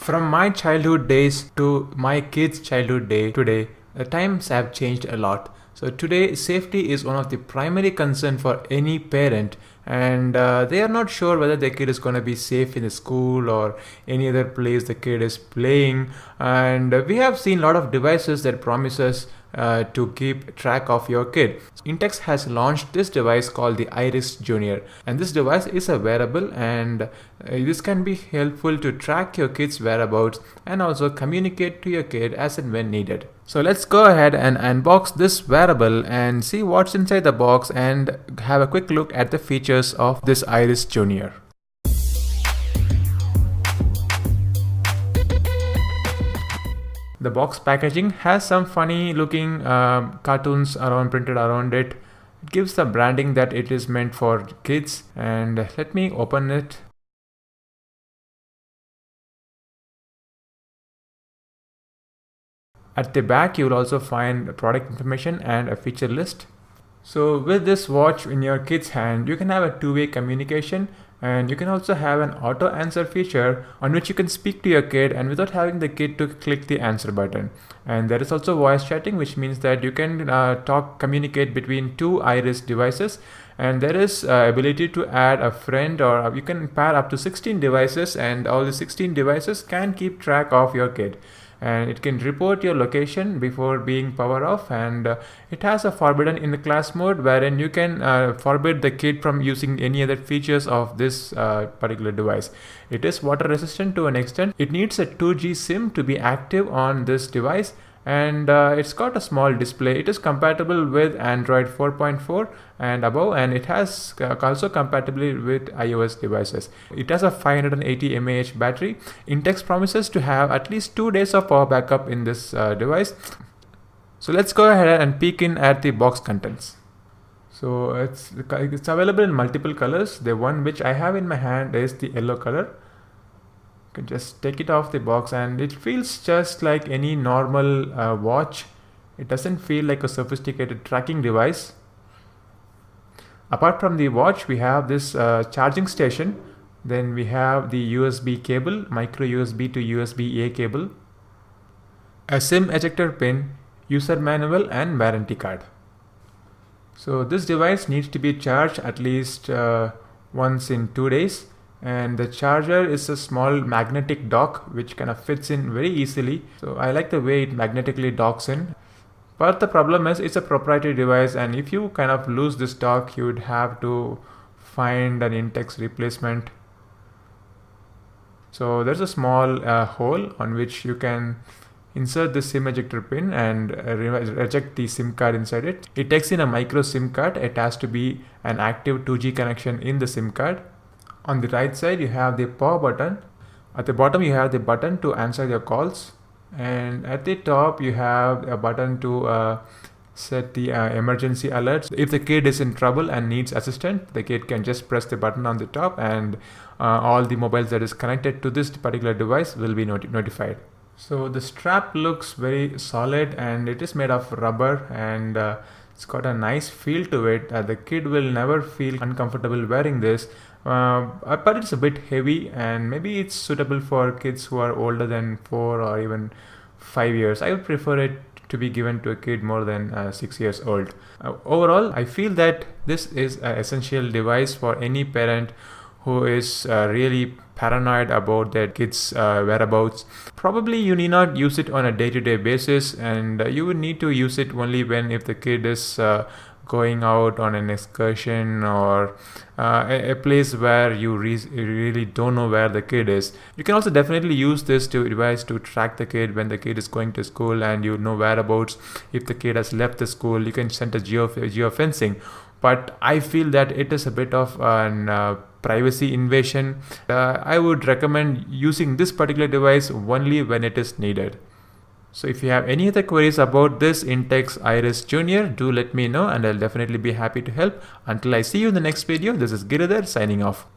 From my childhood days to my kids' childhood day today, the times have changed a lot. So today, safety is one of the primary concern for any parent, and they are not sure whether their kid is going to be safe in the school or any other place the kid is playing. And we have seen a lot of devices that promises to keep track of your kid. Intex has launched this device called the Iris Junior, and this device is a wearable, and this can be helpful to track your kid's whereabouts and also communicate to your kid as and when needed. So let's go ahead and unbox this wearable and see what's inside the box and have a quick look at the features of this Iris Junior. The box packaging has some funny looking cartoons printed around it. It gives the branding that it is meant for kids, and let me open it. At the back you will also find product information and a feature list. So with this watch in your kid's hand, you can have a two-way communication, and you can also have an auto answer feature on which you can speak to your kid and without having the kid to click the answer button. And there is also voice chatting, which means that you can communicate between two Iris devices, and there is ability to add a friend, or you can pair up to 16 devices, and all the 16 devices can keep track of your kid. And it can report your location before being power off, and it has a forbidden in the class mode wherein you can forbid the kid from using any other features of this particular device. It is water resistant to an extent. It needs a 2G SIM to be active on this device, and it's got a small display. It is compatible with Android 4.4 and above, and it has also compatibility with iOS devices. It has a 580 mAh battery. Intex promises to have at least 2 days of power backup in this device. So let's go ahead and peek in at the box contents. So it's available in multiple colors. The one which I have in my hand is the yellow color. You can just take it off the box, and it feels just like any normal watch. It doesn't feel like a sophisticated tracking device. Apart from the watch, we have this charging station. Then we have the USB cable, micro USB to USB-A cable, a SIM ejector pin, user manual, and warranty card. So this device needs to be charged at least once in 2 days. And the charger is a small magnetic dock which kind of fits in very easily. So I like the way it magnetically docks in. But the problem is it's a proprietary device, and if you kind of lose this dock, you would have to find an Intex replacement. So there's a small hole on which you can insert the SIM ejector pin and eject the SIM card inside it. It takes in a micro SIM card. It has to be an active 2G connection in the SIM card. On the right side, you have the power button. At the bottom, you have the button to answer your calls. And at the top, you have a button to set the emergency alerts. If the kid is in trouble and needs assistance, the kid can just press the button on the top, and all the mobiles that is connected to this particular device will be notified. So the strap looks very solid, and it is made of rubber, and it's got a nice feel to it. The kid will never feel uncomfortable wearing this. But it's a bit heavy, and maybe it's suitable for kids who are older than 4 or even 5 years. I would prefer it to be given to a kid more than 6 years old. Overall, I feel that this is an essential device for any parent who is really paranoid about their kids' whereabouts. Probably you need not use it on a day-to-day basis, and you would need to use it only if the kid is going out on an excursion or a place where you really don't know where the kid is. You can also definitely use this device to track the kid when the kid is going to school, and you know whereabouts. If the kid has left the school, you can send a geofencing. But I feel that it is a bit of an privacy invasion. I would recommend using this particular device only when it is needed. So if you have any other queries about this Intex Iris Junior, do let me know, and I'll definitely be happy to help. Until I see you in the next video, this is Giridhar signing off.